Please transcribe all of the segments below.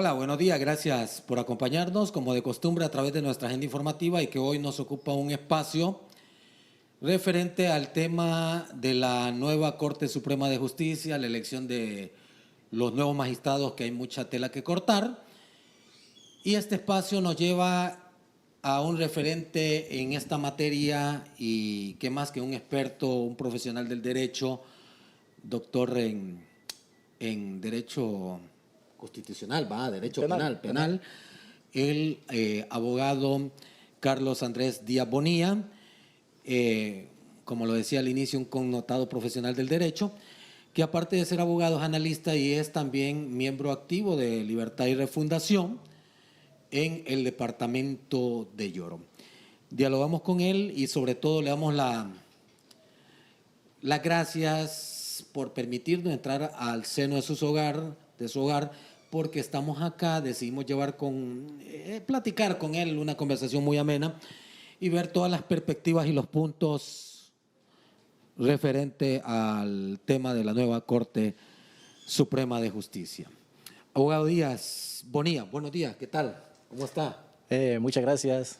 Hola, buenos días. Gracias por acompañarnos, como de costumbre, a través de nuestra agenda informativa y que hoy nos ocupa un espacio referente al tema de la nueva Corte Suprema de Justicia, la elección de los nuevos magistrados, que hay mucha tela que cortar. Y este espacio nos lleva a un referente en esta materia y que más que un experto, un profesional del derecho, doctor en Derecho Constitucional, Derecho penal, el abogado Carlos Andrés Díaz Bonilla, como lo decía al inicio, un connotado profesional del derecho, que aparte de ser abogado es analista y es también miembro activo de Libertad y Refundación en el departamento de Lloro. Dialogamos con él y sobre todo le damos las gracias por permitirnos entrar al seno de su hogar, porque estamos acá, decidimos platicar con él, una conversación muy amena y ver todas las perspectivas y los puntos referente al tema de la nueva Corte Suprema de Justicia. Abogado Díaz Bonilla, buenos días, ¿qué tal? ¿Cómo está? Muchas gracias.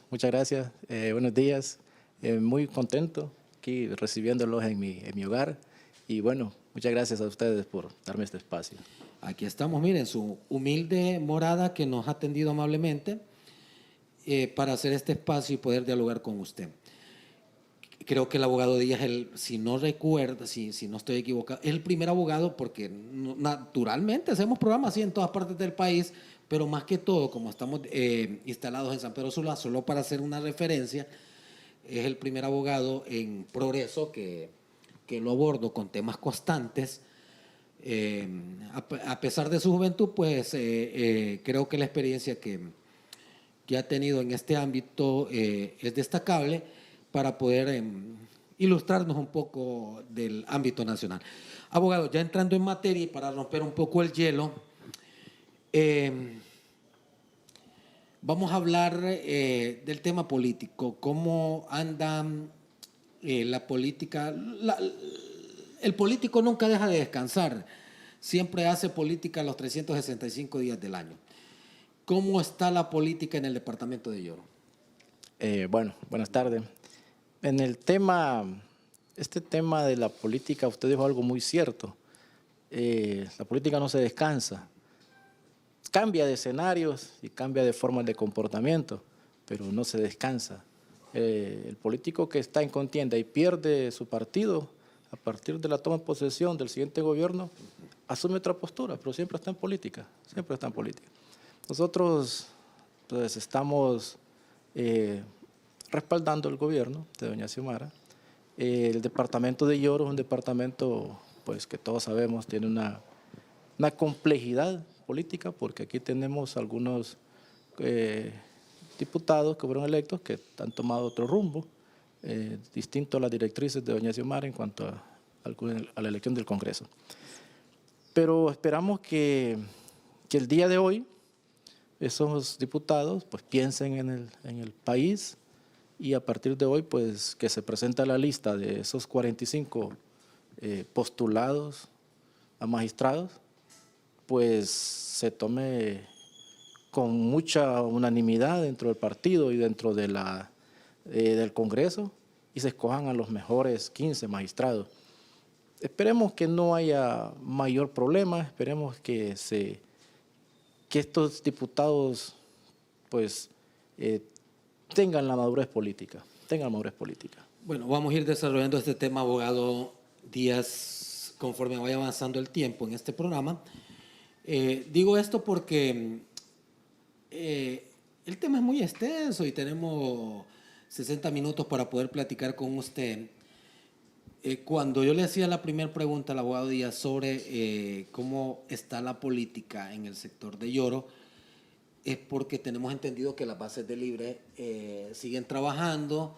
Buenos días. Muy contento aquí recibiéndolos en mi hogar. Y bueno, muchas gracias a ustedes por darme este espacio. Aquí estamos, miren, su humilde morada que nos ha atendido amablemente para hacer este espacio y poder dialogar con usted. Creo que el abogado Díaz, si no recuerda, si no estoy equivocado, es el primer abogado porque naturalmente hacemos programas así en todas partes del país, pero más que todo, como estamos instalados en San Pedro Sula, solo para hacer una referencia, es el primer abogado en progreso que lo abordo con temas constantes. A pesar de su juventud, pues creo que la experiencia que ha tenido en este ámbito es destacable para poder ilustrarnos un poco del ámbito nacional. Abogado, ya entrando en materia y para romper un poco el hielo, vamos a hablar del tema político, cómo anda la política. El político nunca deja de descansar, siempre hace política los 365 días del año. ¿Cómo está la política en el departamento de Lloro? Buenas tardes. En este tema de la política, usted dijo algo muy cierto. La política no se descansa. Cambia de escenarios y cambia de formas de comportamiento, pero no se descansa. El político que está en contienda y pierde su partido, a partir de la toma de posesión del siguiente gobierno, asume otra postura, pero siempre está en política, siempre está en política. Nosotros pues, estamos respaldando el gobierno de doña Xiomara. El departamento de Lloro es un departamento pues, que todos sabemos tiene una complejidad política, porque aquí tenemos algunos diputados que fueron electos que han tomado otro rumbo, distinto a las directrices de doña Xiomara en cuanto a la elección del Congreso. Pero esperamos que el día de hoy esos diputados pues, piensen en el país y a partir de hoy pues, que se presenta la lista de esos 45 postulados a magistrados, pues se tome con mucha unanimidad dentro del partido y dentro de del Congreso y se escojan a los mejores 15 magistrados. Esperemos que no haya mayor problema, esperemos que estos diputados pues, tengan la madurez política, Bueno, vamos a ir desarrollando este tema, abogado Díaz, conforme vaya avanzando el tiempo en este programa. Digo esto porque el tema es muy extenso y tenemos 60 minutos para poder platicar con usted. Cuando yo le hacía la primera pregunta al abogado Díaz sobre cómo está la política en el sector de Lloro, es porque tenemos entendido que las bases de Libre siguen trabajando.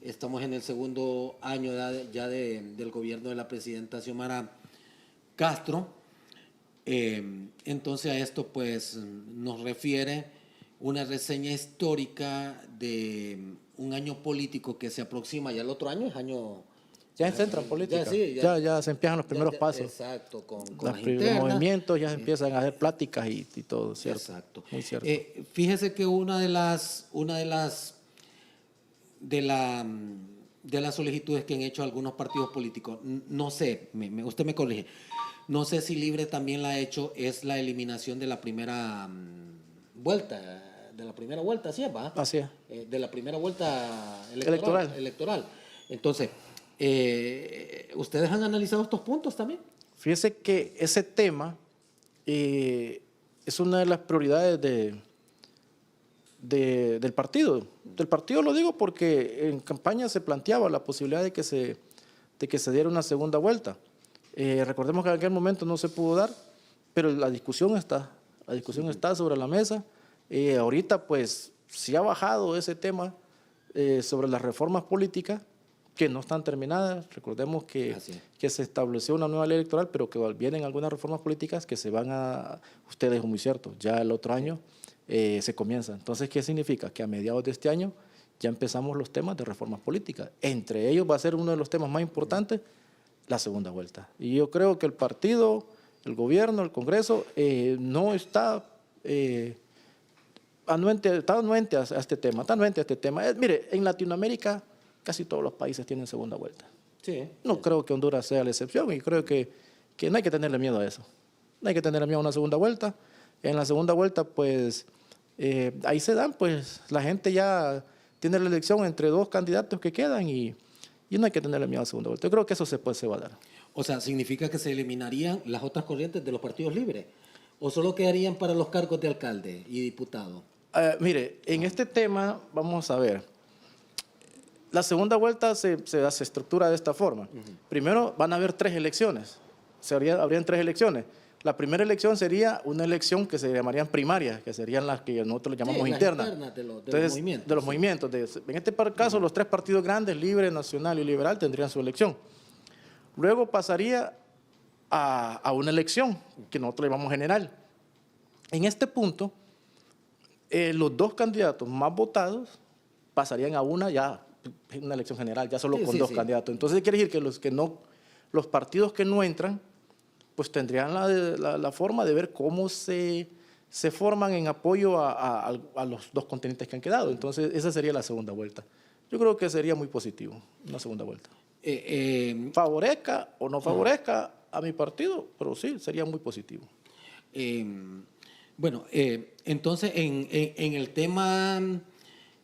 Estamos en el segundo año ya del gobierno de la presidenta Xiomara Castro. Entonces a esto pues nos refiere una reseña histórica de un año político que se aproxima, ya el otro año es año Ya se entra en política, sí, ya se empiezan los primeros pasos. Exacto, con Los las primeros internas. movimientos ya se empiezan a hacer pláticas y todo, ¿cierto? Exacto. Muy cierto. Fíjese que una de las de las solicitudes que han hecho algunos partidos políticos, no sé, usted me corrige, no sé si Libre también la ha hecho, es la eliminación de la primera vuelta, ¿sí es, va? Así es. De la primera vuelta Electoral. electoral. Entonces, ¿ustedes han analizado estos puntos también? Fíjese que ese tema es una de las prioridades del partido. Del partido lo digo porque en campaña se planteaba la posibilidad de que se diera una segunda vuelta. Recordemos que en aquel momento no se pudo dar, pero la discusión está. La discusión está sobre la mesa. Ahorita, pues, sí ha bajado ese tema sobre las reformas políticas que no están terminadas. Recordemos que se estableció una nueva ley electoral, pero que vienen algunas reformas políticas que se van a, usted dijo muy cierto, ya el otro año se comienza. Entonces, ¿qué significa? Que a mediados de este año ya empezamos los temas de reformas políticas. Entre ellos va a ser uno de los temas más importantes, la segunda vuelta. Y yo creo que el partido, el gobierno, el Congreso no está anuente a este tema, mire, en Latinoamérica casi todos los países tienen segunda vuelta. Sí. No creo que Honduras sea la excepción y creo que no hay que tenerle miedo a eso. No hay que tenerle miedo a una segunda vuelta. En la segunda vuelta, pues, ahí se dan, pues, la gente ya tiene la elección entre dos candidatos que quedan y no hay que tenerle miedo a la segunda vuelta. Yo creo que eso se va a dar. O sea, ¿significa que se eliminarían las otras corrientes de los partidos libres? ¿O solo quedarían para los cargos de alcalde y diputado? Mire, en este tema, vamos a ver. La segunda vuelta se estructura de esta forma. Primero van a haber 3 elecciones. Habrían 3 elecciones. La primera elección sería una elección que se llamarían primarias, que serían las que nosotros le llamamos internas. De los movimientos. De los movimientos. En este caso, los 3 partidos grandes, Libre, Nacional y Liberal, tendrían su elección. Luego pasaría a una elección que nosotros le llamamos general. En este punto, los 2 candidatos más votados pasarían a una elección general, ya solo con 2 candidatos. Entonces quiere decir que los partidos que no entran, pues tendrían la forma de ver cómo se forman en apoyo a los 2 contendientes que han quedado. Entonces esa sería la segunda vuelta. Yo creo que sería muy positivo, una segunda vuelta. Favorezca o no favorezca a mi partido, pero sí, sería muy positivo. Bueno, entonces en el tema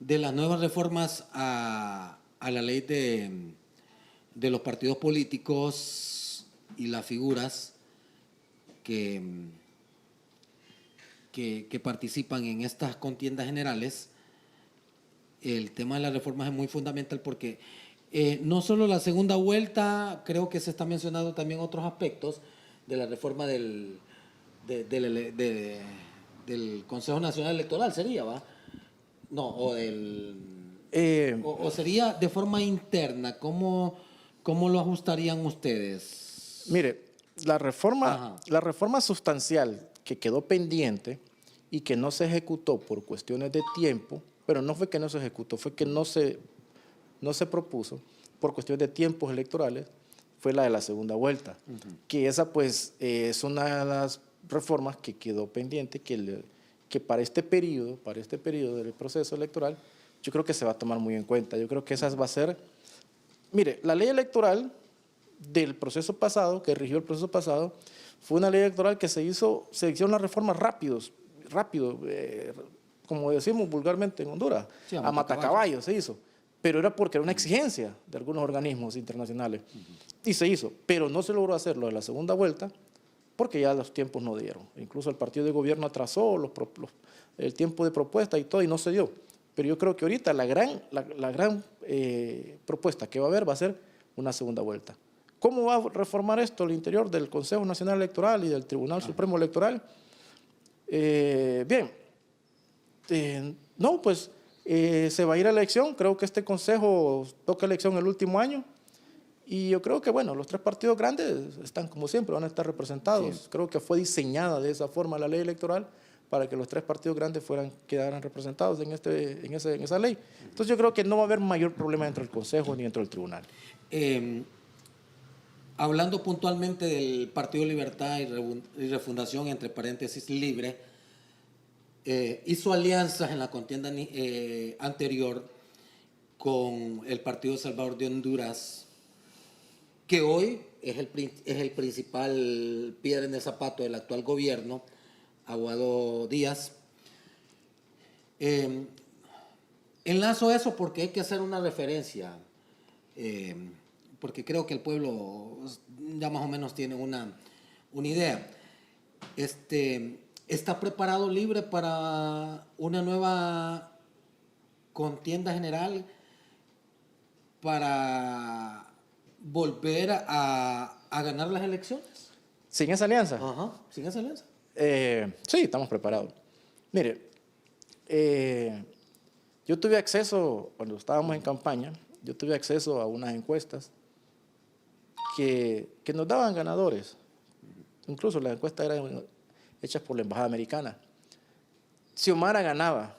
de las nuevas reformas a la ley de los partidos políticos y las figuras que participan en estas contiendas generales, el tema de las reformas es muy fundamental porque no solo la segunda vuelta, creo que se está mencionando también otros aspectos de la reforma del Consejo Nacional Electoral, sería, ¿va? No, o sería de forma interna. ¿Cómo lo ajustarían ustedes? Mire, la reforma sustancial que quedó pendiente y que no se ejecutó por cuestiones de tiempo, pero no fue que no se ejecutó, fue que no se propuso por cuestiones de tiempos electorales, fue la de la segunda vuelta, que esa pues es una de las reformas que quedó pendiente, que para este periodo del proceso electoral, yo creo que se va a tomar muy en cuenta. Yo creo que esa va a ser, mire, la ley electoral del proceso pasado, que rigió el proceso pasado, fue una ley electoral que se hicieron las reformas rápido, como decimos vulgarmente en Honduras, sí, a matacaballo se hizo, pero era porque era una exigencia de algunos organismos internacionales, y se hizo, pero no se logró hacerlo en la segunda vuelta, porque ya los tiempos no dieron. Incluso el partido de gobierno atrasó el tiempo de propuesta y todo, y no se dio. Pero yo creo que ahorita la gran propuesta que va a haber va a ser una segunda vuelta. ¿Cómo va a reformar esto el interior del Consejo Nacional Electoral y del Tribunal Supremo Electoral? Bien, no, pues se va a ir a elección. Creo que este Consejo toca elección el último año. Y yo creo que, bueno, los 3 partidos grandes están, como siempre, van a estar representados. Sí. Creo que fue diseñada de esa forma la ley electoral para que los 3 partidos grandes quedaran representados en esa ley. Entonces yo creo que no va a haber mayor problema dentro del Consejo ni dentro del Tribunal. Hablando puntualmente del Partido Libertad y Refundación, entre paréntesis, Libre, hizo alianzas en la contienda anterior con el Partido Salvador de Honduras, que hoy es el principal piedra en el zapato del actual gobierno, Aguado Díaz. Enlazo eso porque hay que hacer una referencia, porque creo que el pueblo ya más o menos tiene una idea. ¿Está preparado Libre para una nueva contienda general para volver a ganar las elecciones? ¿Sin esa alianza? Ajá, sin esa alianza. Sí, estamos preparados. Mire, yo tuve acceso, cuando estábamos en campaña, yo tuve acceso a unas encuestas que nos daban ganadores. Incluso las encuestas eran hechas por la Embajada Americana. Xiomara ganaba,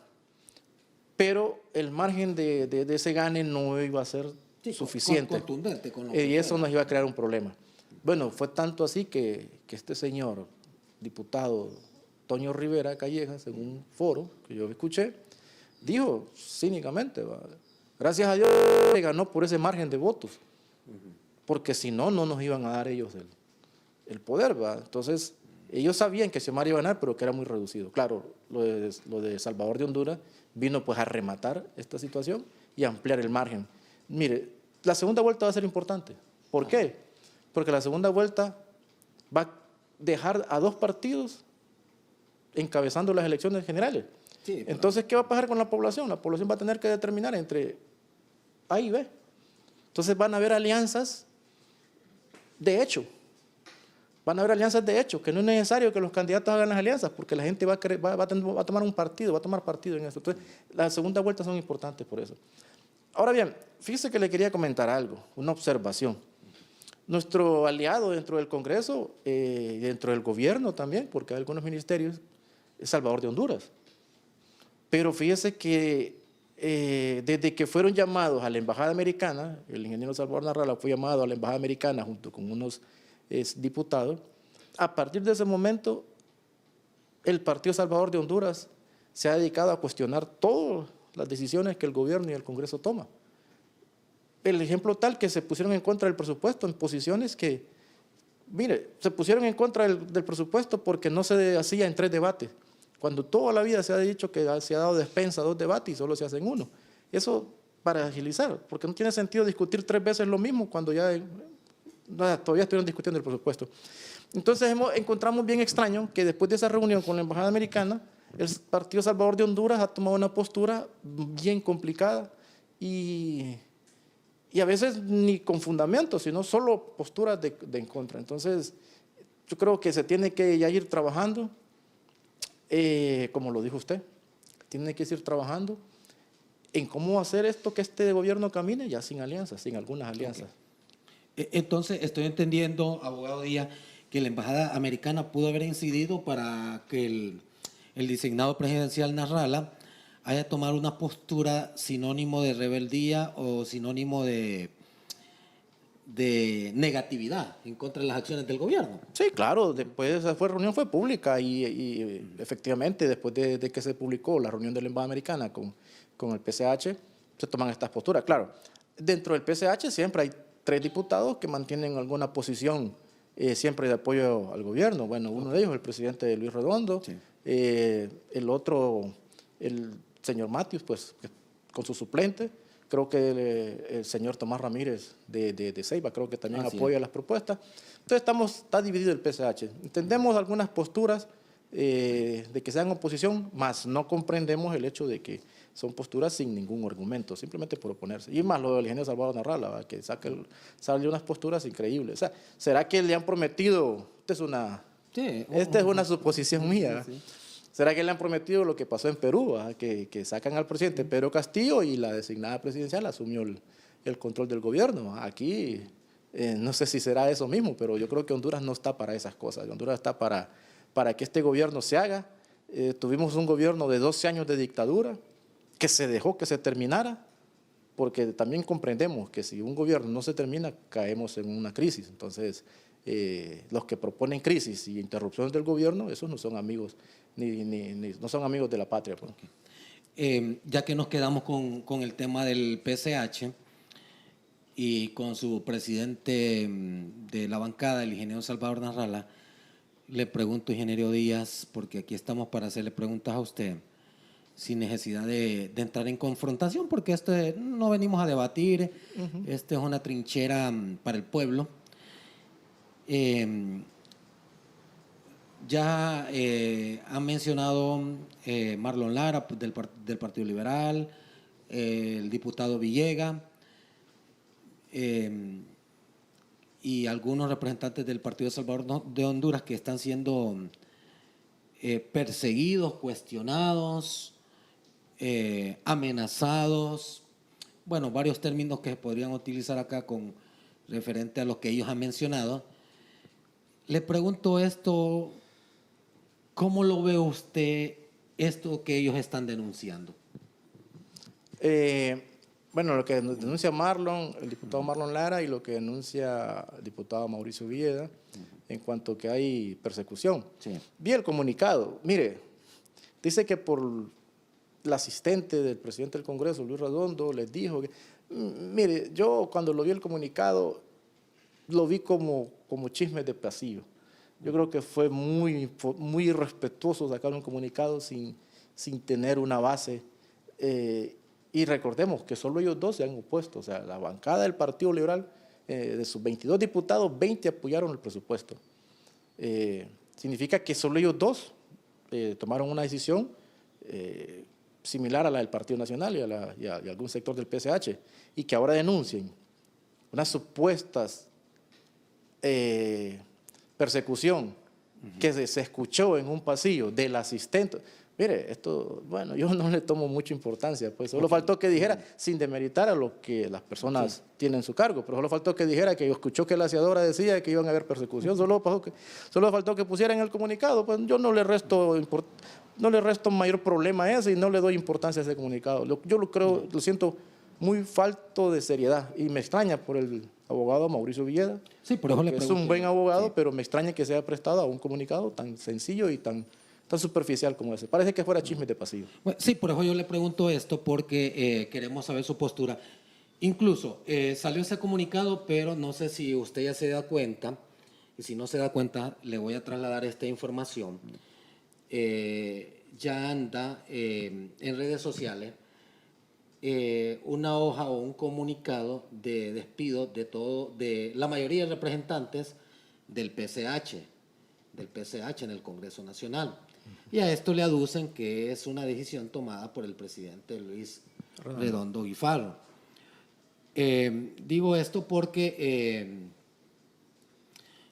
pero el margen de ese gane no iba a ser suficiente. Contundente con lo Y eso nos iba a crear un problema. Bueno, fue tanto así que este señor, diputado Toño Rivera Callejas, en un foro que yo escuché, dijo cínicamente, gracias a Dios le ganó por ese margen de votos, porque si no, no nos iban a dar ellos el poder. Entonces, ellos sabían que Xiomara iba a ganar, pero que era muy reducido. Claro, lo de Salvador de Honduras vino pues a rematar esta situación y a ampliar el margen. Mire, la segunda vuelta va a ser importante. ¿Por qué? Porque la segunda vuelta va a dejar a dos partidos encabezando las elecciones generales. Sí, entonces, ¿qué va a pasar con la población? La población va a tener que determinar entre A y B. Entonces van a haber alianzas de hecho. Van a haber alianzas de hecho, que no es necesario que los candidatos hagan las alianzas, porque la gente va a tomar un partido, va a tomar partido en eso. Entonces, las segundas vueltas son importantes por eso. Ahora bien, fíjese que le quería comentar algo, una observación. Nuestro aliado dentro del Congreso, dentro del gobierno también, porque hay algunos ministerios, es Salvador de Honduras. Pero fíjese que desde que fueron llamados a la Embajada Americana, el ingeniero Salvador Narrala fue llamado a la Embajada Americana junto con unos diputados, a partir de ese momento el Partido Salvador de Honduras se ha dedicado a cuestionar todas las decisiones que el gobierno y el Congreso toman. El ejemplo tal que se pusieron en contra del presupuesto en posiciones que, mire, se pusieron en contra del presupuesto porque no se hacía en 3 debates, cuando toda la vida se ha dicho que se ha dado despensa a 2 debates y solo se hacen 1. Eso para agilizar, porque no tiene sentido discutir 3 veces lo mismo cuando ya todavía estuvieron discutiendo el presupuesto. Entonces encontramos bien extraño que después de esa reunión con la Embajada Americana, el Partido Salvador de Honduras ha tomado una postura bien complicada y a veces ni con fundamento, sino solo posturas de en contra. Entonces, yo creo que se tiene que ya ir trabajando, como lo dijo usted, tiene que ir trabajando en cómo hacer esto, que este gobierno camine ya sin alianzas, sin algunas alianzas. Okay. Entonces, estoy entendiendo, abogado Díaz, que la Embajada Americana pudo haber incidido para que el designado presidencial Narrala haya tomado una postura sinónimo de rebeldía o sinónimo de negatividad en contra de las acciones del gobierno. Sí, claro, después esa reunión fue pública y efectivamente después de que se publicó la reunión de la Embajada Americana con el PCH, se toman estas posturas. Claro, dentro del PCH siempre hay 3 diputados que mantienen alguna posición siempre de apoyo al gobierno. Bueno, uno de ellos, el presidente Luis Redondo, sí. El otro, el señor Matius, pues con su suplente. Creo que el señor Tomás Ramírez de Ceiba, creo que también apoya las propuestas. Entonces está dividido el PCH. Entendemos algunas posturas de que sean oposición, mas no comprendemos el hecho de que son posturas sin ningún argumento, simplemente por oponerse. Y más lo del ingeniero Salvador Narrala, que sale unas posturas increíbles. O sea, ¿será que le han prometido? Esta es una suposición mía. Sí. ¿Será que le han prometido lo que pasó en Perú? Que sacan al presidente Pedro Castillo y la designada presidencial asumió el control del gobierno? Aquí no sé si será eso mismo, pero yo creo que Honduras no está para esas cosas. Honduras está para que este gobierno se haga. Tuvimos un gobierno de 12 años de dictadura que se dejó que se terminara porque también comprendemos que si un gobierno no se termina, caemos en una crisis. Entonces, los que proponen crisis y interrupciones del gobierno, esos no son amigos, no son amigos de la patria. Pues. Ya que nos quedamos con el tema del PCH y con su presidente de la bancada, el ingeniero Salvador Narrala, le pregunto, ingeniero Díaz, porque aquí estamos para hacerle preguntas a usted, sin necesidad de entrar en confrontación, porque no venimos a debatir, Esto es una trinchera para el pueblo. Ya han mencionado Marlon Lara del Partido Liberal, el diputado Villegas y algunos representantes del Partido Salvador de Honduras que están siendo perseguidos, cuestionados, amenazados. Bueno, varios términos que se podrían utilizar acá con referente a lo que ellos han mencionado. Le pregunto esto, ¿cómo lo ve usted esto que ellos están denunciando? Bueno, lo que denuncia Marlon, el diputado Marlon Lara, y lo que denuncia el diputado Mauricio Villeda, en cuanto que hay persecución. Sí. Vi el comunicado. Mire, dice que por el asistente del presidente del Congreso, Luis Redondo, les dijo que… Mire, yo cuando lo vi el comunicado, lo vi como chismes de pasillo. Yo creo que fue muy irrespetuoso sacar un comunicado sin tener una base. Y recordemos que solo ellos dos se han opuesto. O sea, la bancada del Partido Liberal, de sus 22 diputados, 20 apoyaron el presupuesto. Significa que solo ellos dos tomaron una decisión similar a la del Partido Nacional y a algún sector del PSH, y que ahora denuncien unas supuestas persecución que se escuchó en un pasillo del asistente. Mire, esto, bueno, yo no le tomo mucha importancia, pues solo faltó que dijera, sin demeritar a lo que las personas tienen su cargo, pero solo faltó que dijera que escuchó que la aseadora decía que iban a haber persecución, solo faltó que pusiera en el comunicado, pues yo no le resto mayor problema a ese y no le doy importancia a ese comunicado. Yo lo siento muy falto de seriedad y me extraña por el abogado Mauricio Villeda. Sí, por eso le pregunto. Es un buen abogado, sí, pero me extraña que se haya prestado a un comunicado tan sencillo y tan superficial como ese. Parece que fuera chisme de pasillo. Bueno, sí, por eso yo le pregunto esto, porque queremos saber su postura. Incluso salió ese comunicado, pero no sé si usted ya se da cuenta, y si no se da cuenta, le voy a trasladar esta información. Ya anda en redes sociales una hoja o un comunicado de despido de la mayoría de representantes del PCH en el Congreso Nacional. Y a esto le aducen que es una decisión tomada por el presidente Luis Redondo Guifaro. Digo esto porque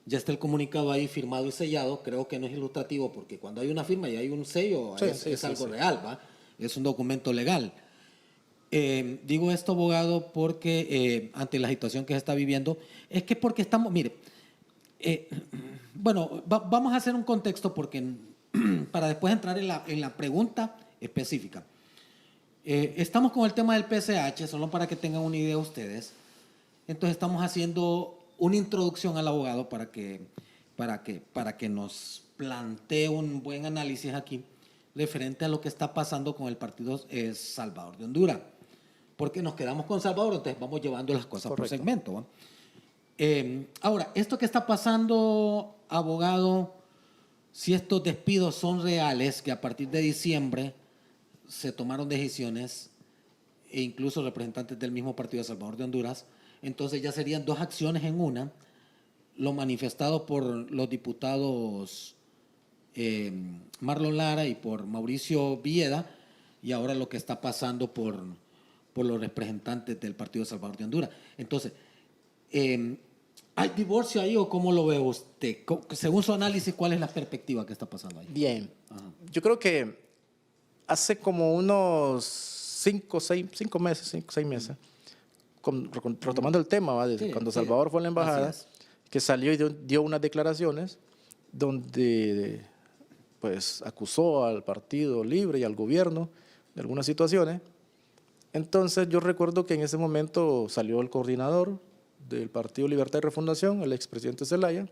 ya está el comunicado ahí firmado y sellado. Creo que no es ilustrativo porque cuando hay una firma y hay un sello, es algo real, ¿va? Es un documento legal. Digo esto, abogado, porque ante la situación que se está viviendo, es que porque estamos, mire, bueno, vamos a hacer un contexto porque para después entrar en la pregunta específica. Estamos con el tema del PCH, solo para que tengan una idea ustedes. Entonces estamos haciendo una introducción al abogado para que nos plantee un buen análisis aquí referente a lo que está pasando con el Partido Salvador de Honduras. Porque nos quedamos con Salvador, entonces vamos llevando las cosas por segmento, ¿va? Ahora, esto que está pasando, abogado, si estos despidos son reales, que a partir de diciembre se tomaron decisiones, e incluso representantes del mismo Partido Salvador de Honduras, entonces ya serían dos acciones en una, lo manifestado por los diputados Marlon Lara y por Mauricio Villeda, y ahora lo que está pasando por los representantes del Partido Salvador de Honduras. Entonces, ¿hay divorcio ahí o cómo lo ve usted? Según su análisis, ¿cuál es la perspectiva que está pasando ahí? Bien, yo creo que hace como unos 6 meses, retomando el tema, ¿va? Desde cuando Salvador fue a la embajada, que salió y dio unas declaraciones donde pues acusó al Partido Libre y al gobierno de algunas situaciones. Entonces yo recuerdo que en ese momento salió el coordinador del Partido Libertad y Refundación, el expresidente Zelaya,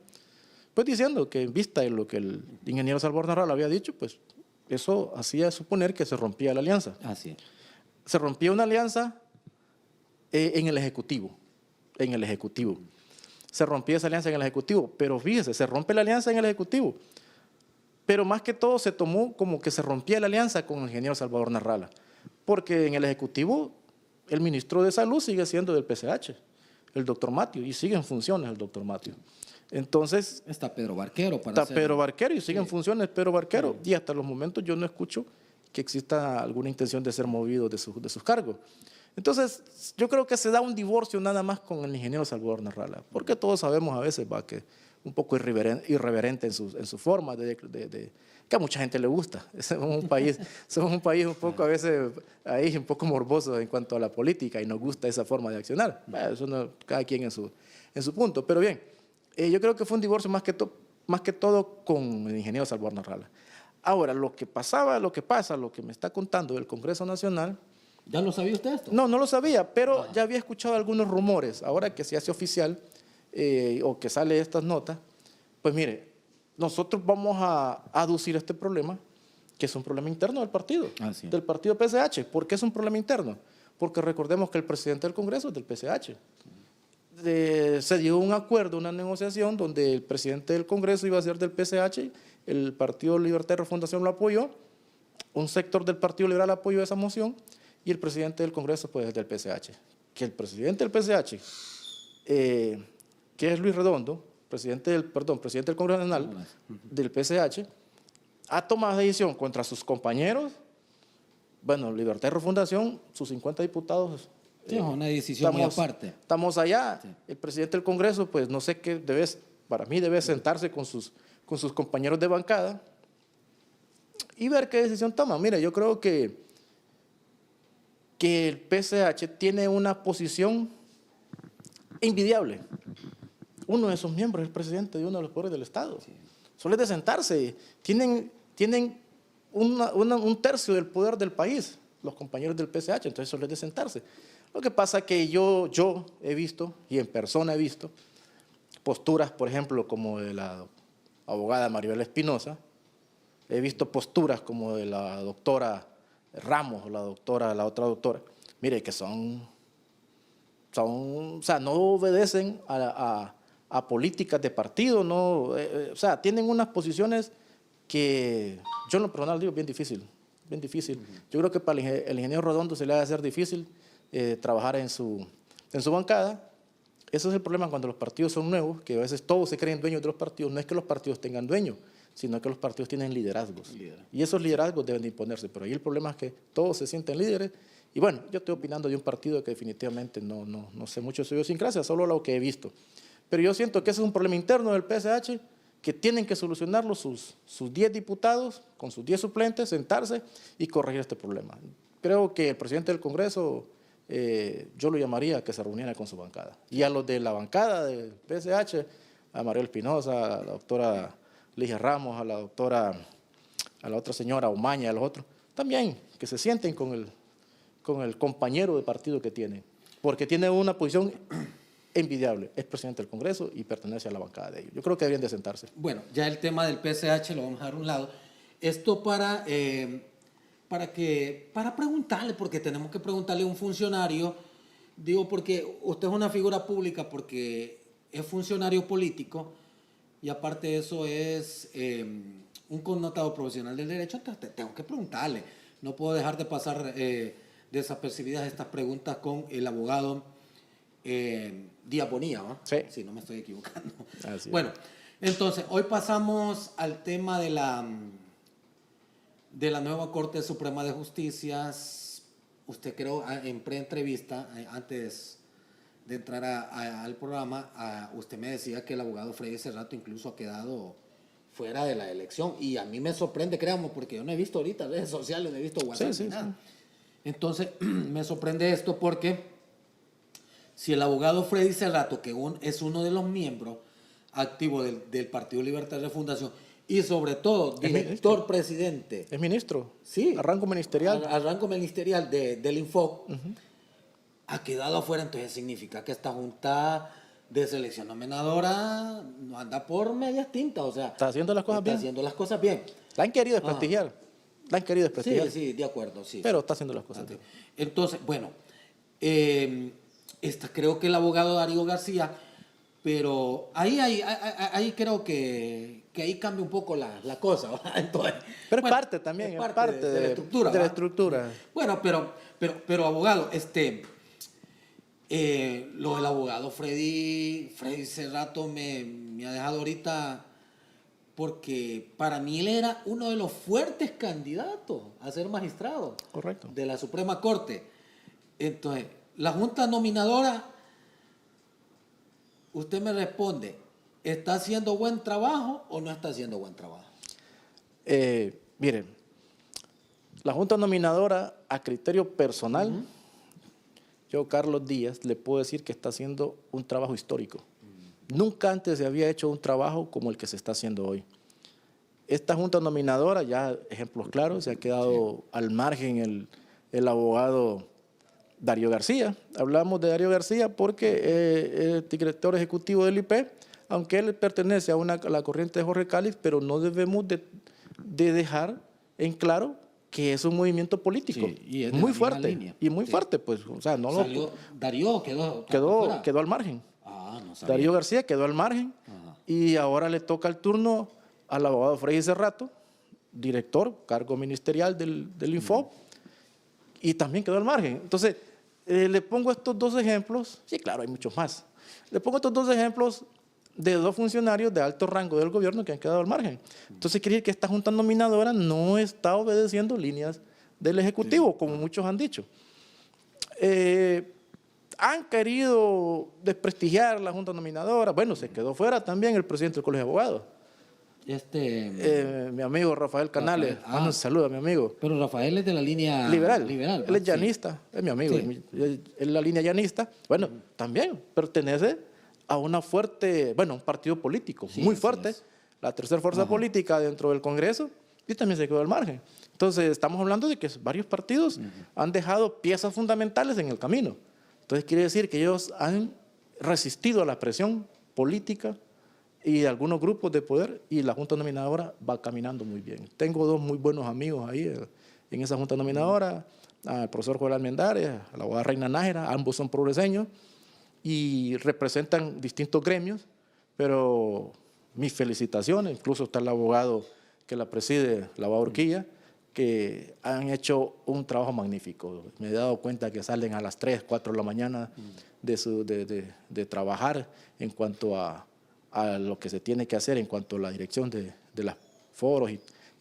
pues diciendo que en vista de lo que el ingeniero Salvador Narral había dicho, pues eso hacía suponer que se rompía la alianza. Así es. Se rompía una alianza en el Ejecutivo, Se rompía esa alianza en el Ejecutivo, pero fíjese, se rompe la alianza en el Ejecutivo, pero más que todo se tomó como que se rompía la alianza con el ingeniero Salvador Narrala, porque en el Ejecutivo el ministro de Salud sigue siendo del PCH, el doctor Matio, y sigue en funciones el doctor Matio. Entonces, está Pedro Barquero. Está Pedro Barquero y sigue en funciones Pedro Barquero, y hasta los momentos yo no escucho que exista alguna intención de ser movido de sus cargos. Entonces, yo creo que se da un divorcio nada más con el ingeniero Salvador Narrala, porque todos sabemos a veces que un poco irreverente en su forma, que a mucha gente le gusta. Somos un país un poco a veces ahí un poco morboso en cuanto a la política y nos gusta esa forma de accionar. Bueno, eso no, cada quien en su punto. Pero bien, yo creo que fue un divorcio más que todo con el ingeniero Salvador Narrala. Ahora, lo que pasa, lo que me está contando del Congreso Nacional. ¿Ya lo sabía usted esto? No lo sabía, pero ya había escuchado algunos rumores. Ahora que se hace oficial o que sale estas notas, pues mire, nosotros vamos a aducir este problema, que es un problema interno del partido, del partido PCH. ¿Por qué es un problema interno? Porque recordemos que el presidente del Congreso es del PCH. Se dio un acuerdo, una negociación donde el presidente del Congreso iba a ser del PCH, el Partido Libertad y Refundación lo apoyó, un sector del Partido Liberal apoyó esa moción y el presidente del Congreso pues es del PCH. Que el presidente del PCH, que es Luis Redondo, presidente del Congreso Nacional del PCH, ha tomado decisión contra sus compañeros, bueno, Libertad y Refundación, sus 50 diputados. Sí, es una decisión muy aparte. Estamos allá. Sí. El presidente del Congreso, pues no sé qué para mí debe sentarse con sus compañeros de bancada y ver qué decisión toma. Mira, yo creo que el PCH tiene una posición envidiable. Uno de sus miembros es el presidente de uno de los poderes del Estado. Sí. Solo es de sentarse. Tienen un tercio del poder del país, los compañeros del PCH, entonces solo es de sentarse. Lo que pasa es que yo he visto, y en persona he visto, posturas, por ejemplo, como de la abogada Maribel Espinosa, he visto posturas como de la doctora Ramos, la otra doctora, mire, que o sea, no obedecen a políticas de partido, no, o sea, tienen unas posiciones que yo en lo personal digo bien difícil. Yo creo que para el ingeniero Redondo se le va a hacer difícil trabajar en su bancada. Eso es el problema cuando los partidos son nuevos, que a veces todos se creen dueños de los partidos. No es que los partidos tengan dueños, sino que los partidos tienen liderazgos. Y esos liderazgos deben de imponerse. Pero ahí el problema es que todos se sienten líderes. Y bueno, yo estoy opinando de un partido que definitivamente no sé mucho de su idiosincrasia, solo lo que he visto. Pero yo siento que ese es un problema interno del PSH, que tienen que solucionarlo sus 10 diputados, con sus 10 suplentes, sentarse y corregir este problema. Creo que el presidente del Congreso, yo lo llamaría a que se reuniera con su bancada. Y a los de la bancada del PSH, a María Espinosa, a la doctora Ligia Ramos, a la otra señora Omaña, a los otros, también que se sienten con el compañero de partido que tienen, porque tiene una posición envidiable, es presidente del Congreso y pertenece a la bancada de ellos. Yo creo que deberían de sentarse. Bueno, ya el tema del PSH lo vamos a dejar a un lado. Esto para preguntarle, porque tenemos que preguntarle a un funcionario, digo, porque usted es una figura pública, porque es funcionario político y aparte de eso es un connotado profesional del derecho, entonces tengo que preguntarle. No puedo dejar de pasar desapercibidas estas preguntas con el abogado Díaz Bonilla, ¿no? Sí. Si no me estoy equivocando. Así es. Bueno, entonces, hoy pasamos al tema de la nueva Corte Suprema de Justicia. Usted creo, en pre-entrevista, antes de entrar al programa, usted me decía que el abogado Freddy Cerrato incluso ha quedado fuera de la elección. Y a mí me sorprende, créanme, porque yo no he visto ahorita redes sociales, no he visto WhatsApp ni nada. Entonces, me sorprende esto porque si el abogado Freddy Cerrato, que es uno de los miembros activos del Partido Libertad y Refundación, y sobre todo director presidente. Es ministro. Sí. A rango ministerial. Al rango ministerial del Info, ha quedado afuera. Entonces significa que esta junta de selección nominadora no anda por medias tintas. O sea, Está haciendo las cosas bien. Está haciendo las cosas bien. La han querido desprestigiar. La han querido desprestigiar. Sí, sí, de acuerdo, sí. Pero está haciendo las cosas bien. Entonces, bueno, creo que el abogado Darío García, pero ahí creo que ahí cambia un poco la cosa, ¿verdad? Entonces, Pero bueno, es parte también, es es parte parte de la estructura. de la ¿verdad? estructura. Bueno, pero abogado, lo del abogado Freddy Cerrato me ha dejado ahorita, porque para mí él era uno de los fuertes candidatos a ser magistrado. Correcto. De la Suprema Corte. Entonces, la Junta Nominadora, usted me responde, ¿está haciendo buen trabajo o no está haciendo buen trabajo? Miren, la Junta Nominadora, a criterio personal, yo, Carlos Díaz, le puedo decir que está haciendo un trabajo histórico. Nunca antes se había hecho un trabajo como el que se está haciendo hoy. Esta Junta Nominadora, ya ejemplos claros, se ha quedado al margen el abogado Darío García. Hablamos de Darío García porque es director ejecutivo del IP, aunque él pertenece a la corriente de Jorge Cáliz, pero no debemos de dejar en claro que es un movimiento político, sí, y es de muy la fuerte, línea. y muy Sí. fuerte, pues, o sea, no Darío quedó quedó al margen. no sabía. Darío García quedó al margen. Ajá. Y ahora le toca el turno al abogado Freddy Cerrato, director, cargo ministerial del Info, y también quedó al margen. Entonces, le pongo estos dos ejemplos, sí, claro, hay muchos más. Le pongo estos dos ejemplos de dos funcionarios de alto rango del gobierno que han quedado al margen. Entonces, quiere decir que esta Junta Nominadora no está obedeciendo líneas del Ejecutivo, como muchos han dicho. Han querido desprestigiar la Junta Nominadora. Bueno, se quedó fuera también el presidente del Colegio de Abogados. Mi amigo Rafael Canales. Mando un saludo a mi amigo. Pero Rafael es de la línea liberal. ¿verdad? Él es llanista, es mi amigo. Sí. Él es la línea llanista. Bueno, también pertenece a una fuerte, bueno, un partido político muy fuerte, la tercera fuerza política dentro del Congreso, y también se quedó al margen. Entonces, estamos hablando de que varios partidos han dejado piezas fundamentales en el camino. Entonces, quiere decir que ellos han resistido a la presión política y de algunos grupos de poder, y la Junta Nominadora va caminando muy bien. Tengo dos muy buenos amigos ahí en esa Junta Nominadora, al profesor Joel Almendares, a la abogada Reina Nájera, ambos son progreseños y representan distintos gremios, pero mis felicitaciones, incluso está el abogado que la preside, la abogada Urquilla, que han hecho un trabajo magnífico. Me he dado cuenta que salen a las 3, 4 de la mañana de trabajar en cuanto a lo que se tiene que hacer en cuanto a la dirección de los foros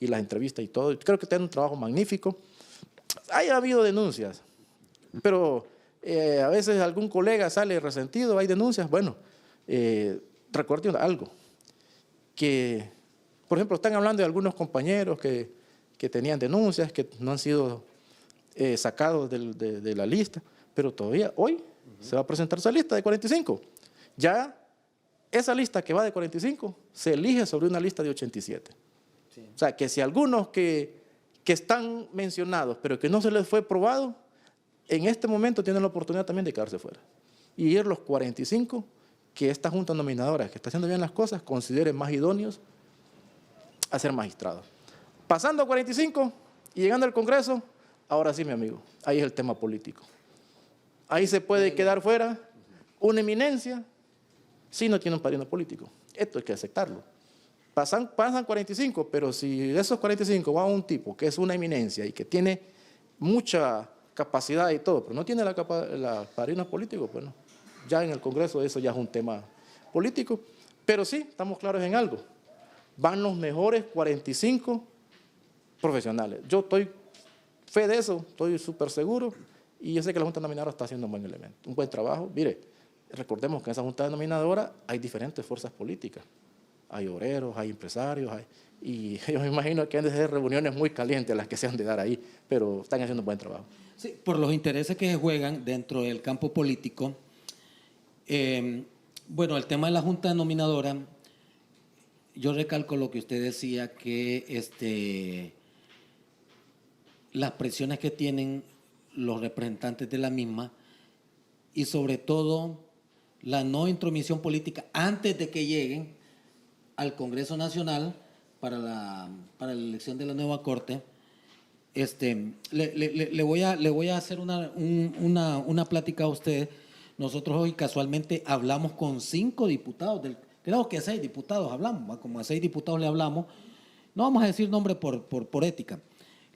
y las entrevistas y todo. Creo que tienen un trabajo magnífico. Ha habido denuncias, pero a veces algún colega sale resentido, hay denuncias. Bueno, recuerden algo, que, por ejemplo, están hablando de algunos compañeros que tenían denuncias, que no han sido sacados de la lista, pero todavía hoy se va a presentar esa lista de 45. Ya esa lista que va de 45 se elige sobre una lista de 87. Sí. O sea, que si algunos que están mencionados, pero que no se les fue probado, en este momento tienen la oportunidad también de quedarse fuera. Y ir los 45 que esta Junta Nominadora, que está haciendo bien las cosas, considere más idóneos a ser magistrados. Pasando a 45 y llegando al Congreso, ahora sí, mi amigo, ahí es el tema político. Ahí se puede quedar fuera una eminencia si no tiene un padrino político. Esto hay que aceptarlo. Pasan 45, pero si de esos 45 va un tipo que es una eminencia y que tiene mucha capacidad y todo, pero no tiene la padrino político, pues no. Ya en el Congreso eso ya es un tema político. Pero sí, estamos claros en algo. Van los mejores 45 profesionales. Yo estoy fe de eso, estoy súper seguro, y yo sé que la Junta Nominadora está haciendo un buen elemento, un buen trabajo. Mire, recordemos que en esa Junta Nominadora hay diferentes fuerzas políticas. Hay obreros, hay empresarios, y yo me imagino que han de ser reuniones muy calientes las que se han de dar ahí, pero están haciendo un buen trabajo. Sí, por los intereses que se juegan dentro del campo político. Bueno, el tema de la Junta Nominadora, yo recalco lo que usted decía, que las presiones que tienen los representantes de la misma y sobre todo la no intromisión política antes de que lleguen al Congreso Nacional para la elección de la nueva Corte. Le voy a hacer una plática a usted. Nosotros hoy casualmente hablamos con 5 diputados, creo que 6 diputados hablamos, como a 6 diputados le hablamos. No vamos a decir nombre por ética.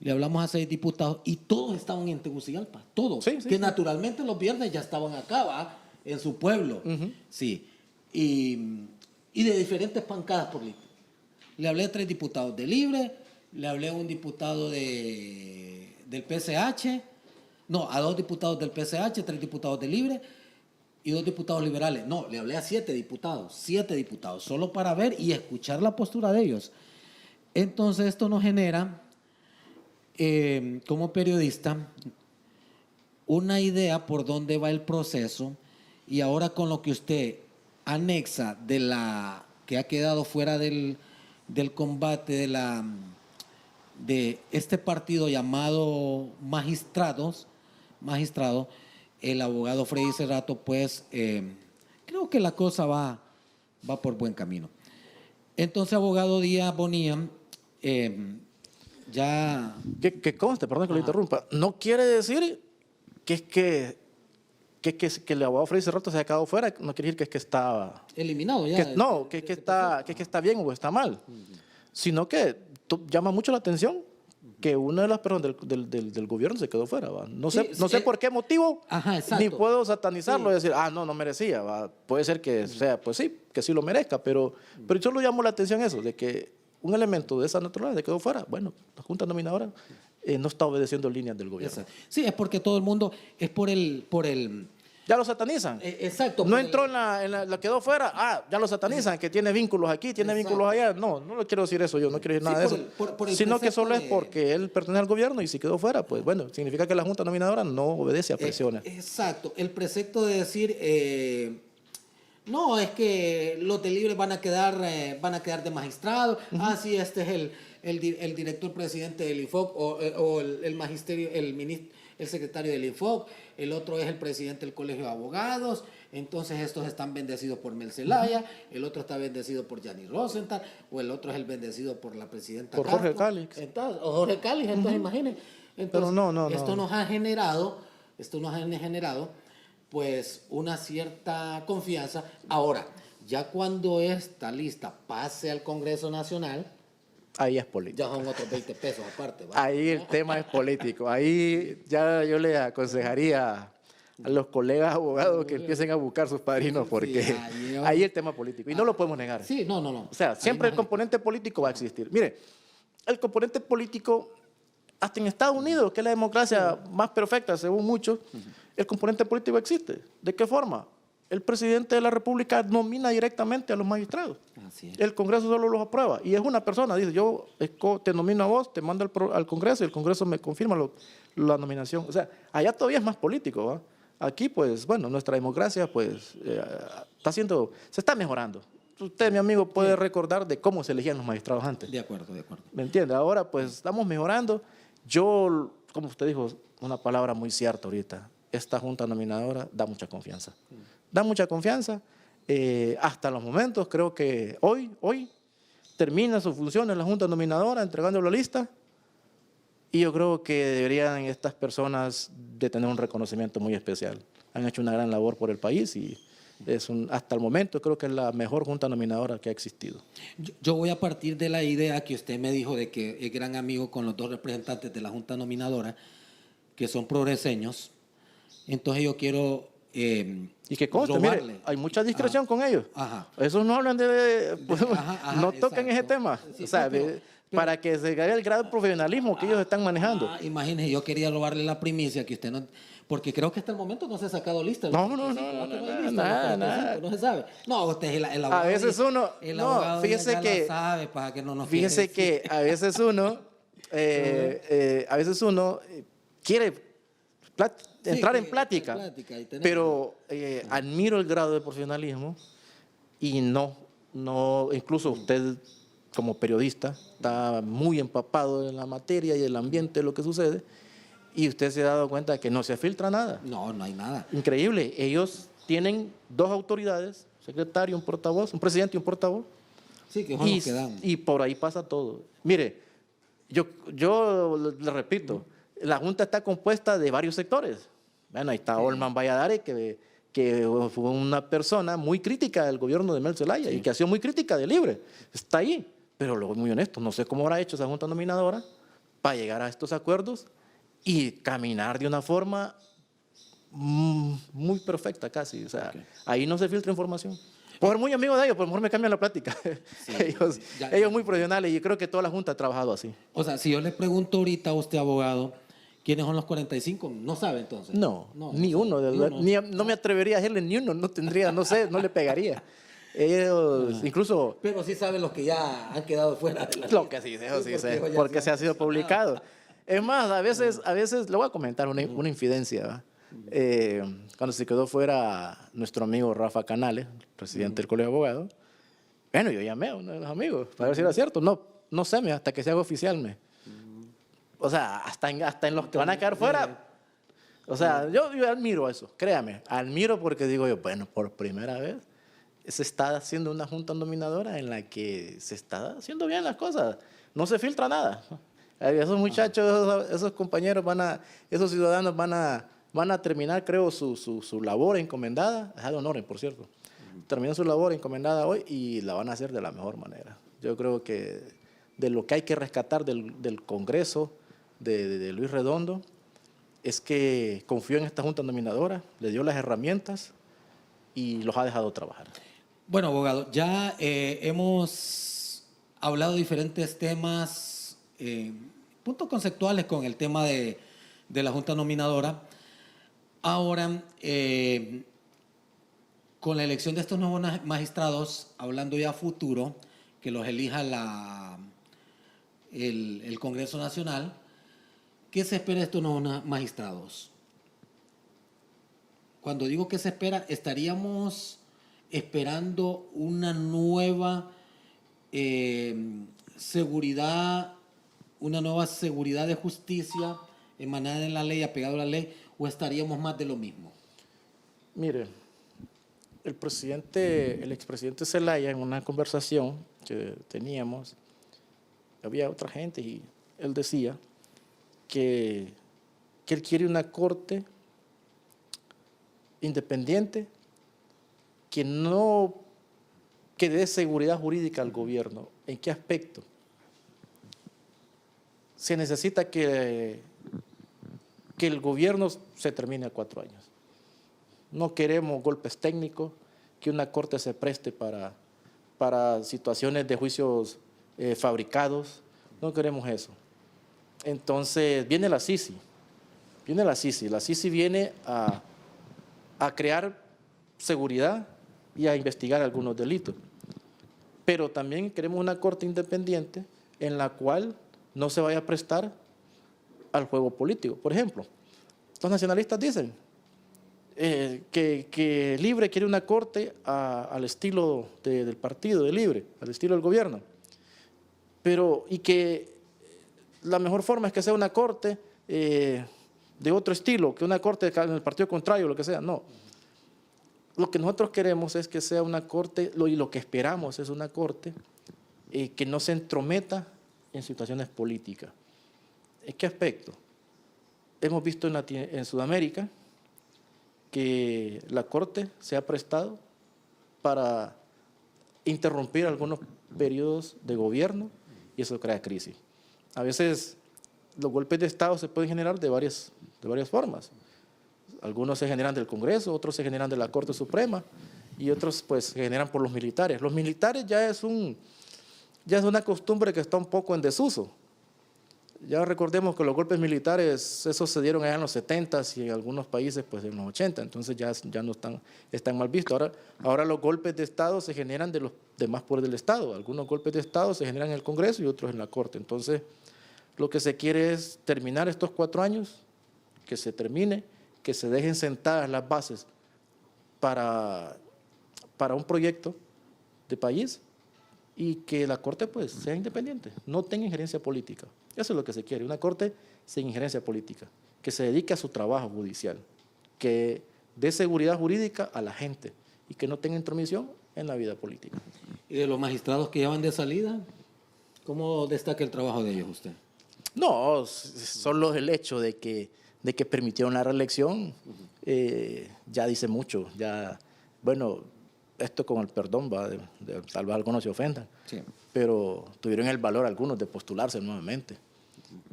Le hablamos a 6 diputados y todos estaban en Tegucigalpa, todos, sí, que naturalmente los viernes ya estaban acá, ¿va? En su pueblo, sí, y de diferentes bancadas políticas. Le hablé a 3 diputados de Libre, le hablé a un diputado del PSH, no, a 2 diputados del PSH, 3 diputados de Libre y 2 diputados liberales. No, le hablé a 7 diputados, solo para ver y escuchar la postura de ellos. Entonces esto nos genera, como periodista, una idea por dónde va el proceso, y ahora con lo que usted anexa de la que ha quedado fuera del combate de este partido llamado magistrado, el abogado Freddy Cerrato, pues creo que la cosa va por buen camino. Entonces, abogado Díaz Bonilla, ya... Que conste, perdón que lo interrumpa, no quiere decir que el abogado Freddy Cerrato se haya quedado fuera, no quiere decir que estaba... eliminado ya. Que está bien o está mal, sino que llama mucho la atención que una de las personas del gobierno se quedó fuera, ¿va? No sé por qué motivo, ni puedo satanizarlo y decir, no merecía, ¿va? Puede ser que sea, pues sí, que sí lo merezca, pero yo lo llamo la atención eso, de que un elemento de esa naturaleza se quedó fuera. Bueno, la Junta Nominadora no está obedeciendo líneas del gobierno. Exacto. Sí, es porque todo el mundo, es por el ya lo satanizan. Exacto. No entró lo quedó fuera. Ya lo satanizan, que tiene vínculos aquí, tiene vínculos allá. No le quiero decir eso yo, no quiero decir nada de eso. Sino que solo es porque él pertenece al gobierno y si quedó fuera, pues bueno, significa que la Junta Nominadora no obedece a presiones. Exacto. El precepto de decir, no, es que los de Libre van a quedar de magistrado. Sí, este es el director presidente del INFOC o el magisterio, el secretario del INFOC, el otro es el presidente del Colegio de Abogados, entonces estos están bendecidos por Mel Zelaya, el otro está bendecido por Gianni Rosenthal, o el otro es el bendecido por la presidenta por Jorge Calix. Entonces, o Jorge Calix, entonces imagínense. Entonces, pero esto nos ha generado pues una cierta confianza. Ahora, ya cuando esta lista pase al Congreso Nacional, ahí es político. Ya son otros 20 pesos aparte. ¿Va? Ahí el tema es político. Ahí ya yo le aconsejaría a los colegas abogados que empiecen a buscar sus padrinos, porque ahí el tema político. Y no lo podemos negar. Sí, no. O sea, siempre el componente político va a existir. Mire, el componente político, hasta en Estados Unidos, que es la democracia más perfecta, según muchos, el componente político existe. ¿De qué forma? El presidente de la República nomina directamente a los magistrados. Así es. El Congreso solo los aprueba. Y es una persona, dice, yo te nomino a vos, te mando al Congreso y el Congreso me confirma la nominación. O sea, allá todavía es más político, ¿va? Aquí, pues, bueno, nuestra democracia, pues, se está mejorando. Usted, mi amigo, puede recordar de cómo se elegían los magistrados antes. De acuerdo. ¿Me entiende? Ahora, pues, estamos mejorando. Yo, como usted dijo, una palabra muy cierta ahorita, esta Junta Nominadora da mucha confianza. Da mucha confianza. Hasta los momentos, creo que hoy termina su función en la Junta Nominadora, entregando la lista, y yo creo que deberían estas personas de tener un reconocimiento muy especial. Han hecho una gran labor por el país y hasta el momento creo que es la mejor Junta Nominadora que ha existido. Yo voy a partir de la idea que usted me dijo de que es gran amigo con los 2 representantes de la Junta Nominadora, que son progreseños. Entonces yo quiero... y que conste, mire, hay mucha discreción con ellos. Esos no hablan no tocan ese tema. Sí, o sea, para que se vea el grado de profesionalismo que ellos están manejando. Imagínese, yo quería robarle la primicia que usted no... Porque creo que hasta el momento no se ha sacado lista. Nada. No se sabe. No, usted es el abogado. A veces uno... El abogado fíjese que... sabe para que no nos fíjese que a veces uno... quiere entrar en plática, pero admiro el grado de profesionalismo y no no, incluso usted como periodista está muy empapado en la materia y el ambiente de lo que sucede, y usted se ha dado cuenta de que no se filtra nada. No, no hay nada. Increíble, ellos tienen dos autoridades, secretario, un portavoz, un presidente y un portavoz, Sí, que son los que dan. y por ahí pasa todo. Mire, yo le repito, la Junta está compuesta de varios sectores. Bueno, ahí está Olman Valladares, que fue una persona muy crítica del gobierno de Mel Zelaya y que ha sido muy crítica de Libre. Está ahí, pero luego muy honesto, no sé cómo habrá hecho esa Junta Nominadora para llegar a estos acuerdos y caminar de una forma muy perfecta casi. O sea, ahí no se filtra información. Por ser muy amigo de ellos, por lo mejor me cambian la plática. Sí, ellos muy profesionales y yo creo que toda la Junta ha trabajado así. O sea, si yo le pregunto ahorita a usted, abogado, ¿quiénes son los 45? No sabe entonces. No, ni uno, de verdad. No me atrevería a decirle ni uno, no tendría, no sé, no le pegaría. Ellos, incluso... Pero sí saben los que ya han quedado fuera de la Lo que sí, eso sí sé, porque se ha sido publicado. Es más, a veces le voy a comentar una infidencia, ¿verdad? Cuando se quedó fuera nuestro amigo Rafa Canales, presidente del Colegio de Abogados, bueno, yo llamé a uno de los amigos para ver si era cierto. No sé, hasta que se haga oficial. O sea, hasta en los que van a quedar fuera. O sea, yo admiro eso, créame, admiro porque digo yo, bueno, por primera vez se está haciendo una junta nominadora en la que se está haciendo bien las cosas, no se filtra nada. Esos muchachos, esos compañeros esos ciudadanos van a terminar, creo, su labor encomendada, es ad honorem, por cierto, terminan su labor encomendada hoy y la van a hacer de la mejor manera. Yo creo que de lo que hay que rescatar del Congreso de Luis Redondo es que confió en esta junta nominadora, le dio las herramientas y los ha dejado trabajar. Bueno, abogado, ya hemos hablado de diferentes temas, puntos conceptuales con el tema de la junta nominadora. Ahora, con la elección de estos nuevos magistrados, hablando ya a futuro, que los elija el Congreso Nacional, ¿qué se espera de estos nuevos magistrados? Cuando digo que se espera, estaríamos esperando una nueva seguridad de justicia emanada en la ley, apegado a la ley, o estaríamos más de lo mismo. Mire, el expresidente Zelaya, en una conversación que teníamos, había otra gente y él decía que él quiere una corte independiente que dé seguridad jurídica al gobierno. ¿En qué aspecto? Se necesita que el gobierno se termine a 4 años. No queremos golpes técnicos, que una corte se preste para situaciones de juicios fabricados. No queremos eso. Entonces viene la Sisi. La Sisi viene a crear seguridad y a investigar algunos delitos. Pero también queremos una corte independiente en la cual no se vaya a prestar al juego político. Por ejemplo, los nacionalistas dicen que Libre quiere una corte al estilo del partido de Libre, al estilo del gobierno, y que la mejor forma es que sea una corte de otro estilo, que una corte en el partido contrario, lo que sea. No. Lo que nosotros queremos es que sea una corte, y lo que esperamos es una corte que no se entrometa en situaciones políticas. ¿En qué aspecto? Hemos visto en Sudamérica que la corte se ha prestado para interrumpir algunos periodos de gobierno y eso crea crisis. A veces los golpes de Estado se pueden generar de varias formas. Algunos se generan del Congreso, otros se generan de la Corte Suprema y otros pues se generan por los militares. Los militares ya es una costumbre que está un poco en desuso. Ya recordemos que los golpes militares, esos se dieron allá en los 70s y en algunos países pues en los 80, entonces ya no están mal vistos. Ahora los golpes de Estado se generan de los demás poderes del Estado. Algunos golpes de Estado se generan en el Congreso y otros en la Corte. Entonces lo que se quiere es terminar estos 4 años, que se termine, que se dejen sentadas las bases para un proyecto de país y que la Corte pues sea independiente, no tenga injerencia política. Eso es lo que se quiere, una Corte sin injerencia política, que se dedique a su trabajo judicial, que dé seguridad jurídica a la gente y que no tenga intromisión en la vida política. ¿Y de los magistrados que ya van de salida? ¿Cómo destaca el trabajo de ellos usted? No, solo el hecho de que permitieron la reelección ya dice mucho. Ya, bueno, esto con el perdón, va, tal vez algunos se ofendan, sí, pero tuvieron el valor algunos de postularse nuevamente,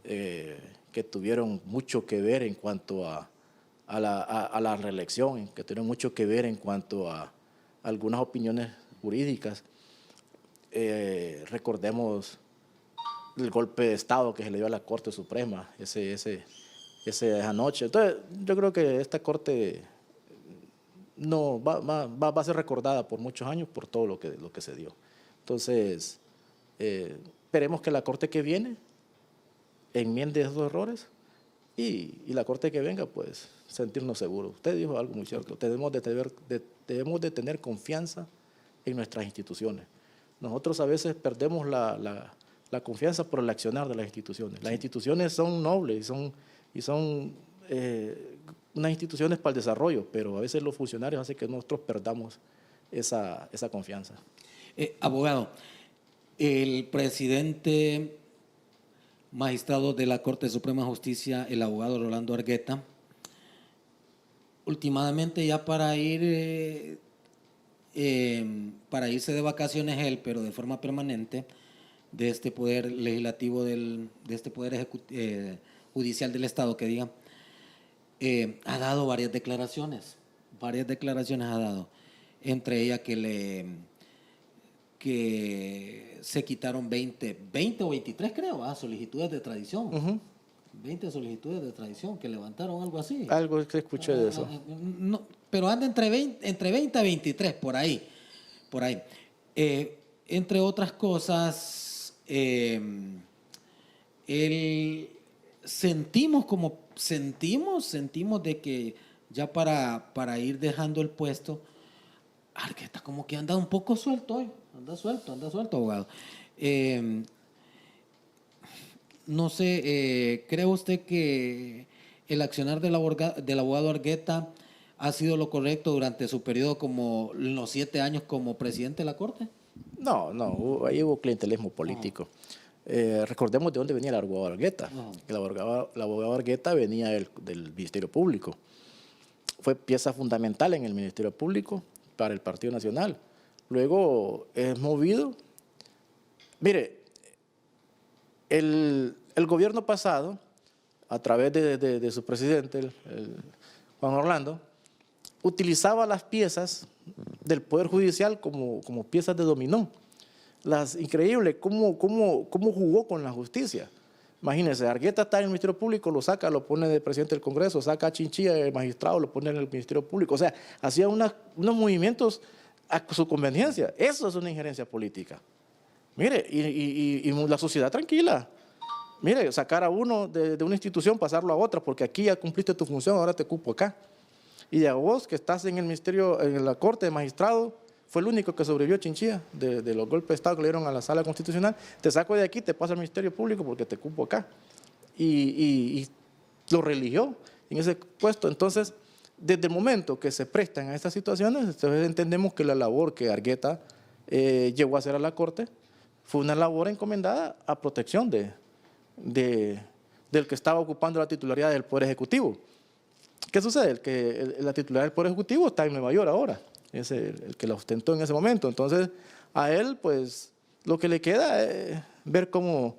que tuvieron mucho que ver en cuanto a la reelección, que tuvieron mucho que ver en cuanto a algunas opiniones jurídicas. Recordemos el golpe de Estado que se le dio a la Corte Suprema esa noche. Entonces, yo creo que esta Corte no va a ser recordada por muchos años por todo lo que se dio. Entonces, esperemos que la Corte que viene enmiende esos errores y la Corte que venga, pues, sentirnos seguros. Usted dijo algo muy cierto. Debemos de tener confianza en nuestras instituciones. Nosotros a veces perdemos la confianza por el accionar de las instituciones. Las instituciones son nobles y son unas instituciones para el desarrollo, pero a veces los funcionarios hacen que nosotros perdamos esa confianza. Abogado, el presidente magistrado de la Corte Suprema de Justicia, el abogado Rolando Argueta, últimamente ya para irse de vacaciones él, pero de forma permanente, de este poder legislativo, de este poder judicial del Estado, que diga, ha dado varias declaraciones ha dado, entre ellas que se quitaron 20 o 23, creo, solicitudes de tradición. 20 solicitudes de tradición que levantaron, algo así. Algo que escuché de eso. No, pero anda entre 20 a 23, por ahí. Entre otras cosas, sentimos de que ya para ir dejando el puesto, Argueta como que anda un poco suelto hoy. Anda suelto, abogado. No sé, ¿cree usted que el accionar del abogado Argueta ha sido lo correcto durante su periodo como los 7 años como presidente de la Corte? No, ahí hubo clientelismo político. Recordemos de dónde venía el abogado Argueta. El abogado Argueta venía del Ministerio Público. Fue pieza fundamental en el Ministerio Público para el Partido Nacional. Luego es movido. Mire, el gobierno pasado, a través de su presidente, Juan Orlando, utilizaba las piezas del Poder Judicial como piezas de dominó. Increíble cómo jugó con la justicia. Imagínense, Argueta está en el Ministerio Público, lo saca, lo pone de presidente del Congreso, saca a Chinchilla, el magistrado, lo pone en el Ministerio Público. O sea, hacía unos movimientos a su conveniencia. Eso es una injerencia política. Mire, y la sociedad tranquila. Mire, sacar a uno de una institución, pasarlo a otra, porque aquí ya cumpliste tu función, ahora te cupo acá. Y a vos, que estás en el Ministerio, en la Corte de Magistrado, fue el único que sobrevivió Chinchilla de los golpes de Estado que le dieron a la Sala Constitucional. Te saco de aquí, te paso al Ministerio Público porque te cupo acá. Y lo religió en ese puesto. Entonces, desde el momento que se prestan a estas situaciones, entonces entendemos que la labor que Argueta llegó a hacer a la Corte fue una labor encomendada a protección del que estaba ocupando la titularidad del Poder Ejecutivo. ¿Qué sucede? La titularidad del Poder Ejecutivo está en Nueva York ahora. Es el que la ostentó en ese momento. Entonces, a él, pues, lo que le queda es ver cómo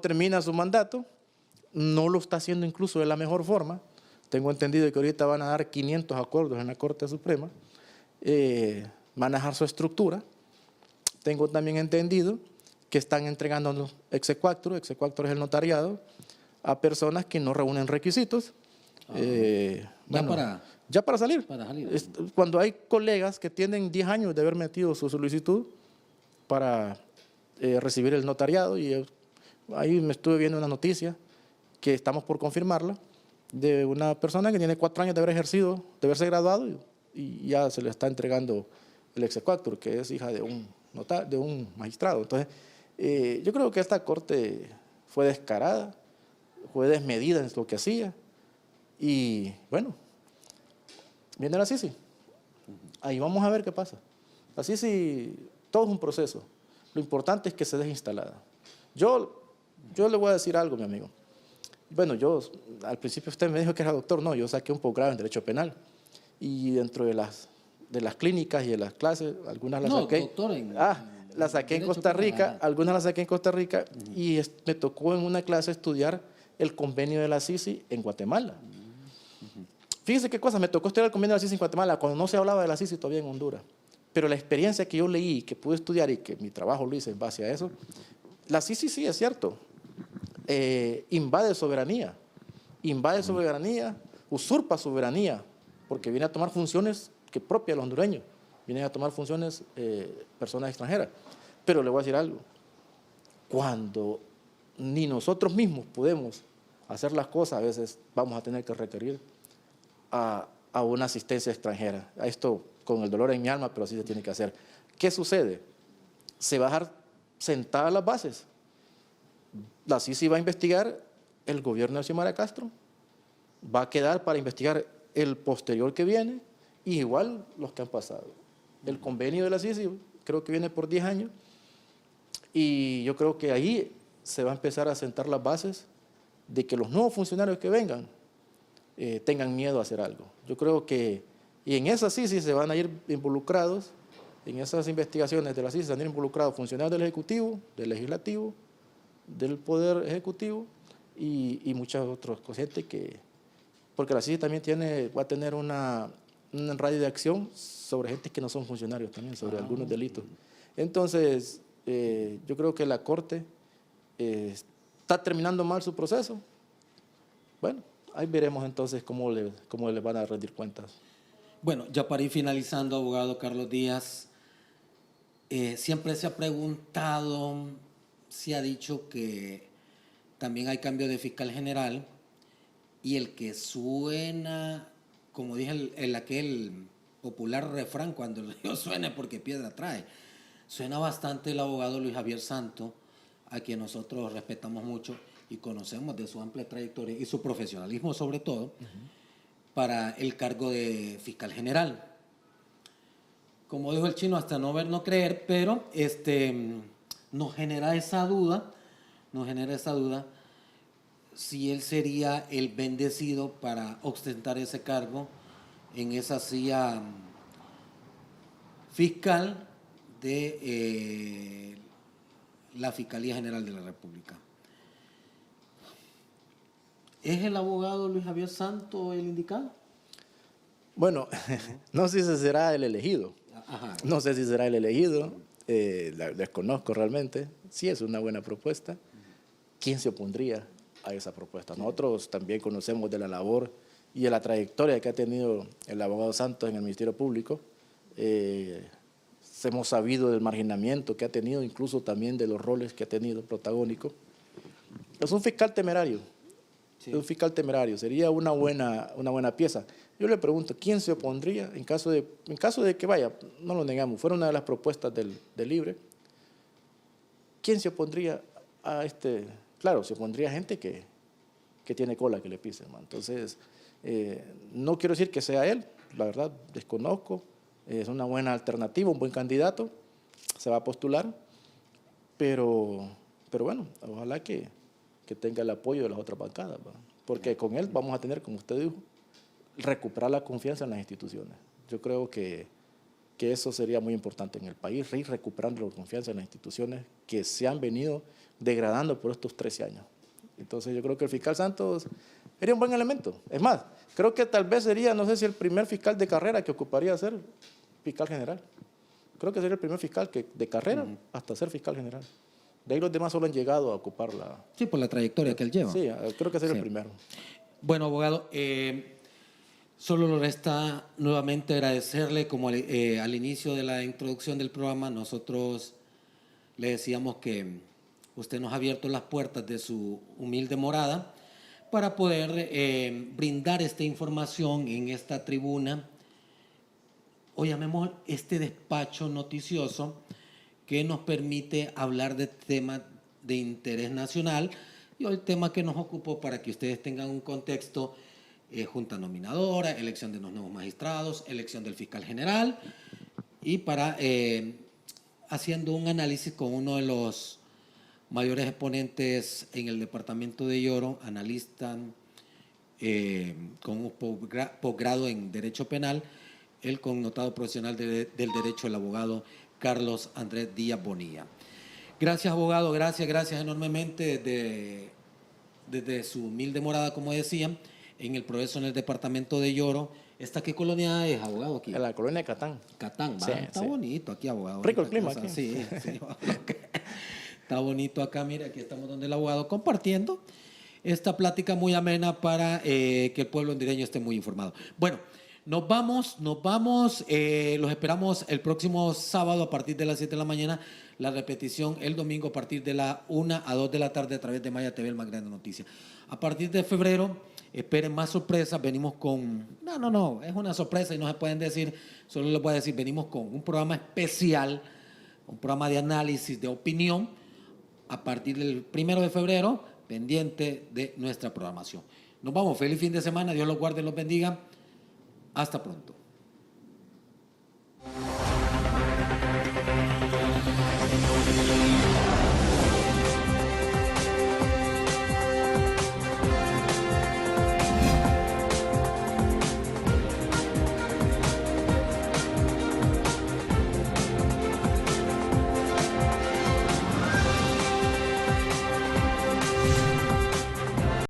termina su mandato. No lo está haciendo incluso de la mejor forma. Tengo entendido que ahorita van a dar 500 acuerdos en la Corte Suprema. Manejar su estructura. Tengo también entendido que están entregando exequatur es el notariado, a personas que no reúnen requisitos. Ya para salir. Cuando hay colegas que tienen 10 años de haber metido su solicitud para recibir el notariado, y ahí me estuve viendo una noticia que estamos por confirmarla, de una persona que tiene 4 años de haber ejercido, de haberse graduado, y ya se le está entregando el exequatur, que es hija de un magistrado. Entonces, yo creo que esta corte fue descarada, fue desmedida en lo que hacía, y bueno, viene la Sisi. Ahí vamos a ver qué pasa. La Sisi, todo es un proceso. Lo importante es que se deje instalada. Yo le voy a decir algo, mi amigo. Bueno, al principio usted me dijo que era doctor. No, yo saqué un posgrado en Derecho Penal. Y dentro de las clínicas y de las clases, algunas las saqué. Doctor las saqué en Costa Rica, algunas las saqué en Costa Rica, y me tocó en una clase estudiar el convenio de la Sisi en Guatemala. Fíjese qué cosa, me tocó estudiar el convenio de la Sisi en Guatemala, cuando no se hablaba de la Sisi todavía en Honduras. Pero la experiencia que yo leí, que pude estudiar y que mi trabajo lo hice en base a eso, la Sisi sí es cierto, invade soberanía, usurpa soberanía, porque viene a tomar funciones que propias de los hondureños, vienen a tomar funciones personas extranjeras. Pero le voy a decir algo, cuando ni nosotros mismos podemos hacer las cosas, a veces vamos a tener que requerir a una asistencia extranjera. A esto con el dolor en mi alma, pero así se tiene que hacer. ¿Qué sucede? Se va a dejar sentadas las bases. La Sisi va a investigar el gobierno de Xiomara Castro, va a quedar para investigar el posterior que viene, y igual los que han pasado. El convenio de la Sisi creo que viene por 10 años, y yo creo que ahí se va a empezar a sentar las bases de que los nuevos funcionarios que vengan tengan miedo a hacer algo. Yo creo que, y en esa Sisi se van a ir involucrados, en esas investigaciones de la Sisi se van a ir involucrados funcionarios del Ejecutivo, del Legislativo, del Poder Ejecutivo y muchas otras cosas, porque la Sisi también va a tener un radio de acción sobre gente que no son funcionarios también, sobre algunos delitos. Entonces, yo creo que la Corte está terminando mal su proceso. Bueno, ahí veremos entonces cómo le van a rendir cuentas. Bueno, ya para ir finalizando, abogado Carlos Díaz, siempre se ha preguntado, se ha dicho que también hay cambio de fiscal general, y el que suena, como dije en aquel popular refrán, cuando el río suene porque piedra trae, suena bastante el abogado Luis Javier Santo, a quien nosotros respetamos mucho y conocemos de su amplia trayectoria y su profesionalismo sobre todo, para el cargo de fiscal general. Como dijo el chino, hasta no ver, no creer, pero nos genera esa duda si él sería el bendecido para ostentar ese cargo en esa silla fiscal de la Fiscalía General de la República. ¿Es el abogado Luis Javier Santo el indicado? Bueno, no sé si será el elegido. Ajá. No sé si será el elegido, desconozco realmente. Sí es una buena propuesta. ¿Quién se opondría a esa propuesta? Nosotros también conocemos de la labor y de la trayectoria que ha tenido el abogado Santos en el Ministerio Público. Hemos sabido del marginamiento que ha tenido, incluso también de los roles que ha tenido protagónico. Es un fiscal temerario. Sí. Es un fiscal temerario. Sería una buena pieza. Yo le pregunto, ¿quién se opondría en caso de que vaya, no lo negamos, fuera una de las propuestas del LIBRE? ¿Quién se opondría a este? Claro, se opondría gente que tiene cola que le pisen, ¿no? Entonces, no quiero decir que sea él, la verdad, desconozco. Es una buena alternativa, un buen candidato, se va a postular, pero bueno, ojalá que tenga el apoyo de las otras bancadas, ¿va? Porque con él vamos a tener, como usted dijo, recuperar la confianza en las instituciones. Yo creo que eso sería muy importante en el país, ir recuperando la confianza en las instituciones que se han venido degradando por estos 13 años. Entonces yo creo que el fiscal Santos sería un buen elemento. Es más, creo que tal vez sería, no sé si el primer fiscal de carrera que ocuparía ser fiscal general. Creo que sería el primer fiscal de carrera hasta ser fiscal general. De ahí los demás solo han llegado a ocupar la... Sí, por la trayectoria que él lleva. Sí, creo que sería el primero. Bueno, abogado, solo nos resta nuevamente agradecerle, como al inicio de la introducción del programa, nosotros le decíamos que usted nos ha abierto las puertas de su humilde morada para poder brindar esta información en esta tribuna o llamemos este despacho noticioso que nos permite hablar de temas de interés nacional. Y hoy el tema que nos ocupó, para que ustedes tengan un contexto, junta nominadora, elección de los nuevos magistrados, elección del fiscal general, y para haciendo un análisis con uno de los mayores exponentes en el departamento de Lloro, analista con un posgrado en Derecho Penal, el connotado profesional del derecho, el abogado Carlos Andrés Díaz Bonilla. Gracias, abogado, gracias enormemente desde su humilde morada, como decían, en el progreso en el departamento de Lloro. ¿Esta qué colonia es, abogado, aquí? En la colonia de Catán. Catán, ¿va? Sí, Está sí. bonito aquí, abogado. Rico el clima aquí. Sí. Está bonito acá, mire, aquí estamos donde el abogado compartiendo esta plática muy amena para que el pueblo hondureño esté muy informado. Bueno, nos vamos, los esperamos el próximo sábado a partir de las 7 de la mañana, la repetición el domingo a partir de la 1 a 2 de la tarde a través de Maya TV, el más grande noticia. A partir de febrero, esperen más sorpresas, venimos con, no, es una sorpresa y no se pueden decir, solo les voy a decir, venimos con un programa especial, un programa de análisis, de opinión, a partir del 1 de febrero, pendiente de nuestra programación. Nos vamos, feliz fin de semana, Dios los guarde y los bendiga. Hasta pronto.